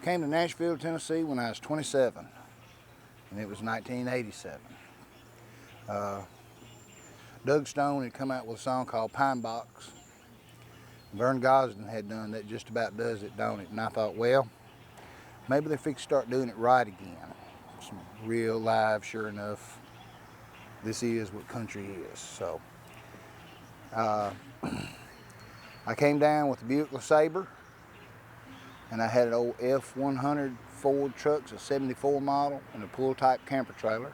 came to Nashville, Tennessee when I was 27, and it was 1987. Doug Stone had come out with a song called Pine Box. Vern Gosdin had done that just about does it, don't it? And I thought, well, maybe they're fixing to start doing it right again. Some real live, sure enough, this is what country is. So I came down with the Buick LeSabre, and I had an old F-100 Ford truck, a 74 model, and a pull-type camper trailer,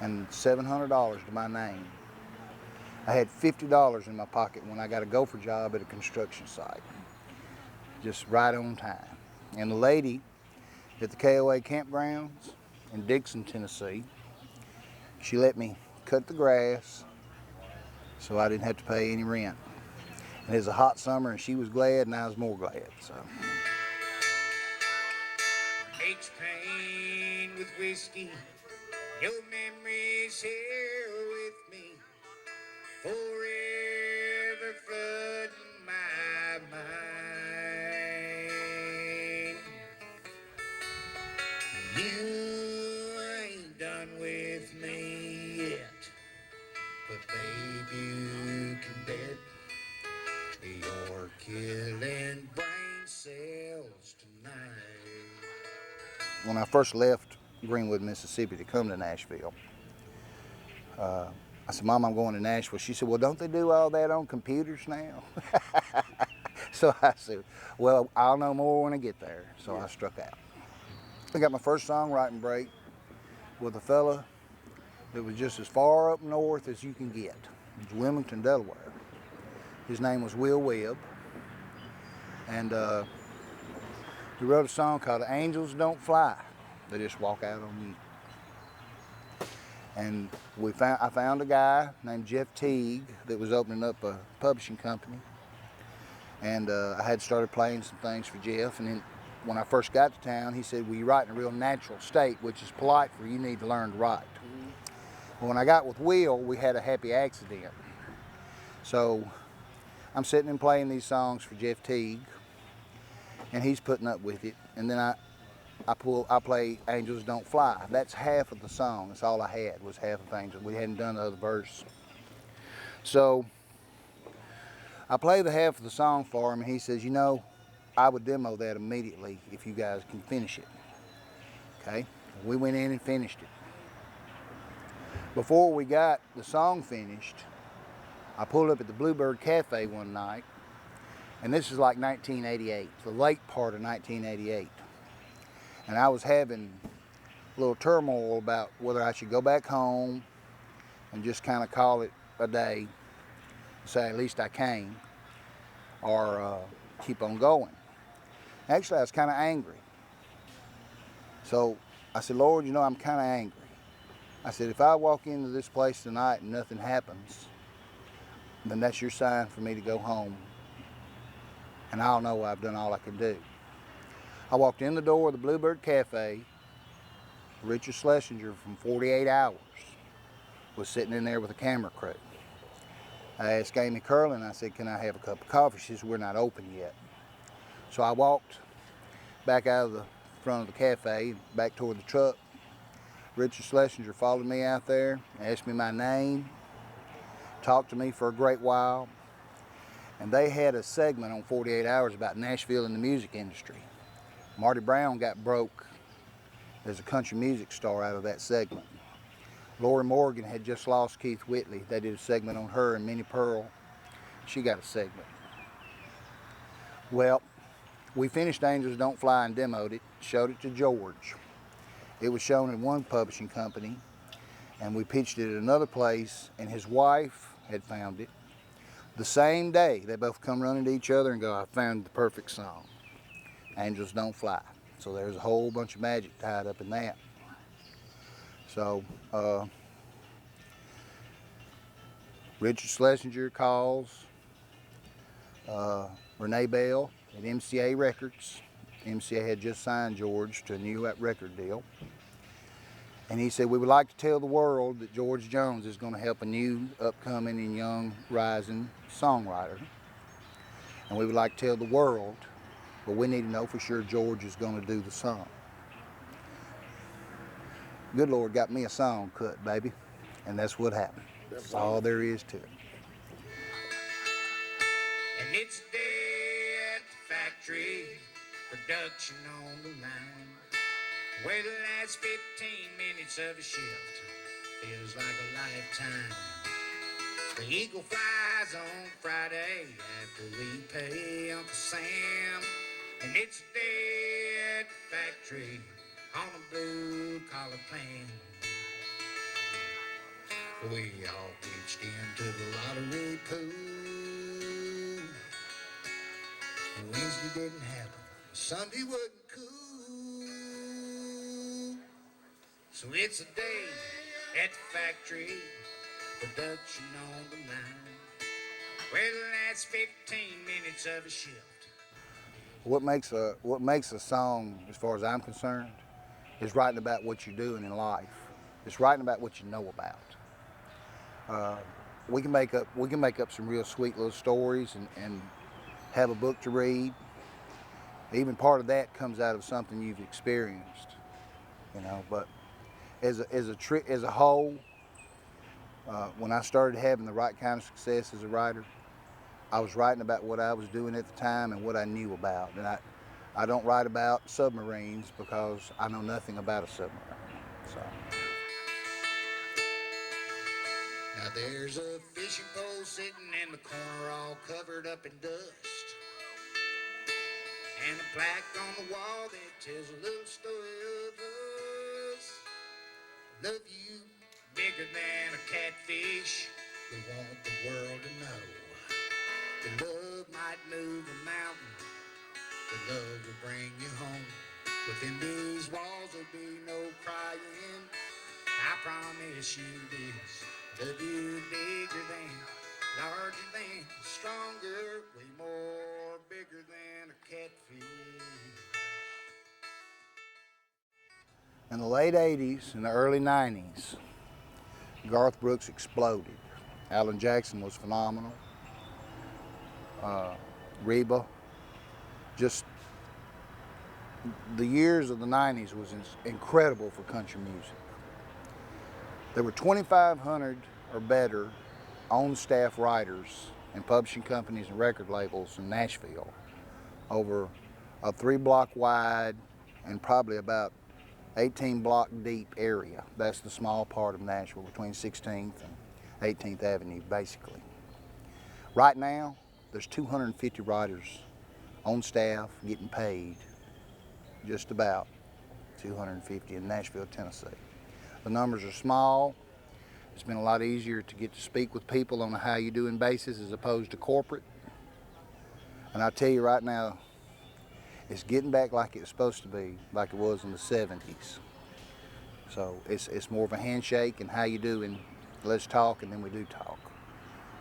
and $700 to my name. I had $50 in my pocket when I got a gopher job at a construction site, just right on time. And the lady at the KOA campgrounds in Dixon, Tennessee, she let me cut the grass so I didn't have to pay any rent. And it was a hot summer, and she was glad, and I was more glad. So. Makes pain with whiskey, your memories here with me, forever flooding my mind. You ain't done with me yet, but baby, you can bet you're killing brain cells tonight. When I first left Greenwood, Mississippi to come to Nashville, I said, Mom, I'm going to Nashville. She said, well, don't they do all that on computers now? So I said, well, I'll know more when I get there. So I struck out. I got my first songwriting break with a fella that was just as far up north as you can get. It was Wilmington, Delaware. His name was Will Webb. And he wrote a song called Angels Don't Fly. They just walk out on you. And I found a guy named Jeff Teague that was opening up a publishing company. And I had started playing some things for Jeff. And then when I first got to town, he said, well, you write in a real natural state, which is polite for you need to learn to write. Well, when I got with Will, we had a happy accident. So I'm sitting and playing these songs for Jeff Teague, and he's putting up with it. And then I play Angels Don't Fly. That's half of the song. That's all I had was half of Angels. We hadn't done the other verse. So I play the half of the song for him, and he says, you know, I would demo that immediately if you guys can finish it. Okay? We went in and finished it. Before we got the song finished, I pulled up at the Bluebird Cafe one night, and this is like 1988, the late part of 1988. And I was having a little turmoil about whether I should go back home and just kind of call it a day, say at least I came, or keep on going. Actually, I was kind of angry. So I said, Lord, you know, I'm kind of angry. I said, if I walk into this place tonight and nothing happens, then that's your sign for me to go home. And I'll know I've done all I can do. I walked in the door of the Bluebird Cafe. Richard Schlesinger from 48 Hours was sitting in there with a camera crew. I asked Amy Curlin, I said, can I have a cup of coffee? She said, we're not open yet. So I walked back out of the front of the cafe, back toward the truck. Richard Schlesinger followed me out there, asked me my name, talked to me for a great while. And they had a segment on 48 Hours about Nashville and the music industry. Marty Brown got broke as a country music star out of that segment. Lori Morgan had just lost Keith Whitley. They did a segment on her, and Minnie Pearl, she got a segment. Well, we finished Angels Don't Fly and demoed it, showed it to George. It was shown in one publishing company, and we pitched it at another place, and his wife had found it. The same day, they both come running to each other and go, I found the perfect song, Angels Don't Fly. So there's a whole bunch of magic tied up in that. So Richard Schlesinger calls Renee Bell at MCA Records. MCA had just signed George to a new record deal. And he said, we would like to tell the world that George Jones is going to help a new upcoming and young rising songwriter. And we would like to tell the world but we need to know for sure George is going to do the song. Good Lord got me a song cut, baby, and that's what happened. That's all there is to it. And it's a day at the factory, production on the line, where the last 15 minutes of a shift feels like a lifetime. The eagle flies on Friday after we pay Uncle Sam. And it's a day at the factory on a blue-collar plan. We all pitched into the lottery pool. Wednesday didn't happen. Sunday wasn't cool. So it's a day at the factory, production on the line, where the last 15 minutes of a shift. What makes a song, as far as I'm concerned, is writing about what you're doing in life. It's writing about what you know about. We can make up some real sweet little stories and have a book to read. Even part of that comes out of something you've experienced, you know. But as a whole, when I started having the right kind of success as a writer, I was writing about what I was doing at the time and what I knew about. And I don't write about submarines because I know nothing about a submarine. So. Now there's a fishing pole sitting in the corner all covered up in dust, and a plaque on the wall that tells a little story of us. Love you bigger than a catfish. We want the world to know that love might move a mountain, that love will bring you home. Within these walls there'll be no crying. I promise you this. Love you bigger than, larger than, stronger, way more bigger than a catfish. In the late 80s and the early 90s, Garth Brooks exploded. Alan Jackson was phenomenal. Reba. Just the years of the 90s was incredible for country music. There were 2,500 or better on-staff writers and publishing companies and record labels in Nashville over a 3-block wide and probably about 18-block deep area. That's the small part of Nashville between 16th and 18th Avenue, basically. Right now, there's 250 writers on staff getting paid, just about 250 in Nashville, Tennessee. The numbers are small. It's been a lot easier to get to speak with people on a how you doing basis as opposed to corporate. And I tell you right now, it's getting back like it's supposed to be, like it was in the 70s. So it's more of a handshake and how you doing, let's talk, and then we do talk.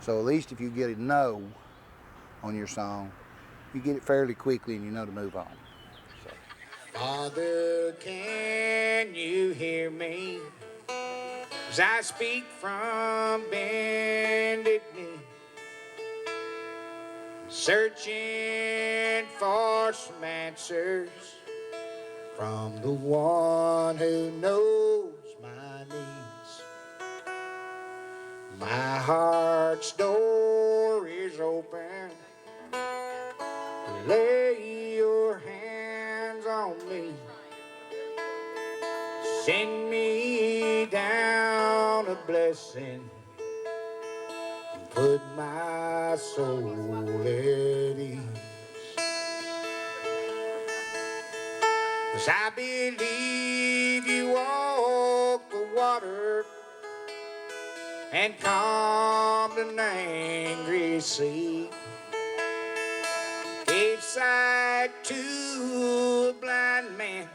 So at least if you get a no on your song, you get it fairly quickly and you know to move on. So. Father, can you hear me as I speak from bended knee, searching for some answers from the one who knows my needs. My heart's door is open. Lay your hands on me. Send me down a blessing. Put my soul at ease. 'Cause I believe you walk the water and calmed an angry sea. Gave sight to a blind man,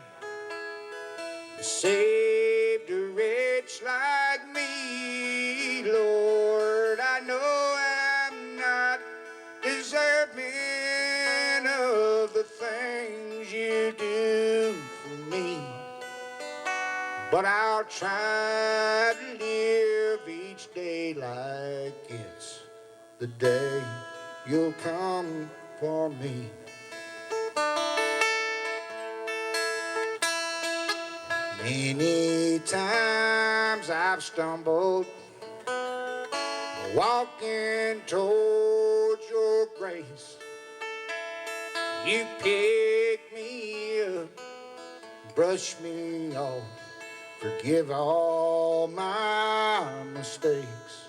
saved a wretch like me. Lord, I know I'm not deserving of the things you do for me, but I'll try to live each day like it's the day you'll come for me. Many times I've stumbled walking towards your grace. You pick me up, brush me off, forgive all my mistakes.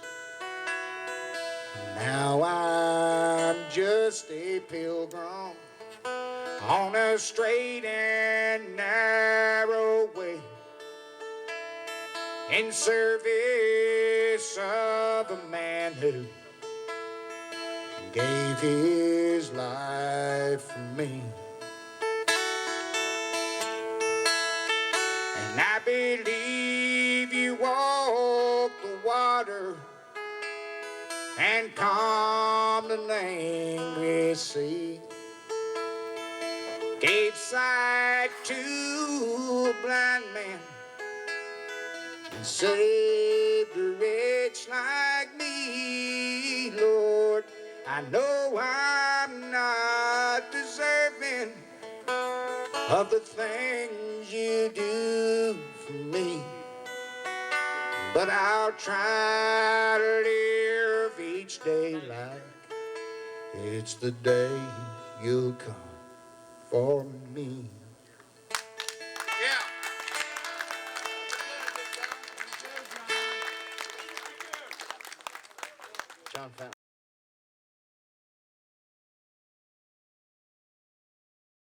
Now I'm just a pilgrim on a straight and narrow way, in service of a man who gave his life for me. And I believe you walked the water and calmed an angry sea, gave sight to a blind man, and saved a wretch like me. Lord, I know I'm not deserving of the things you do for me, but I'll try to live each day like it's the day you'll come for me.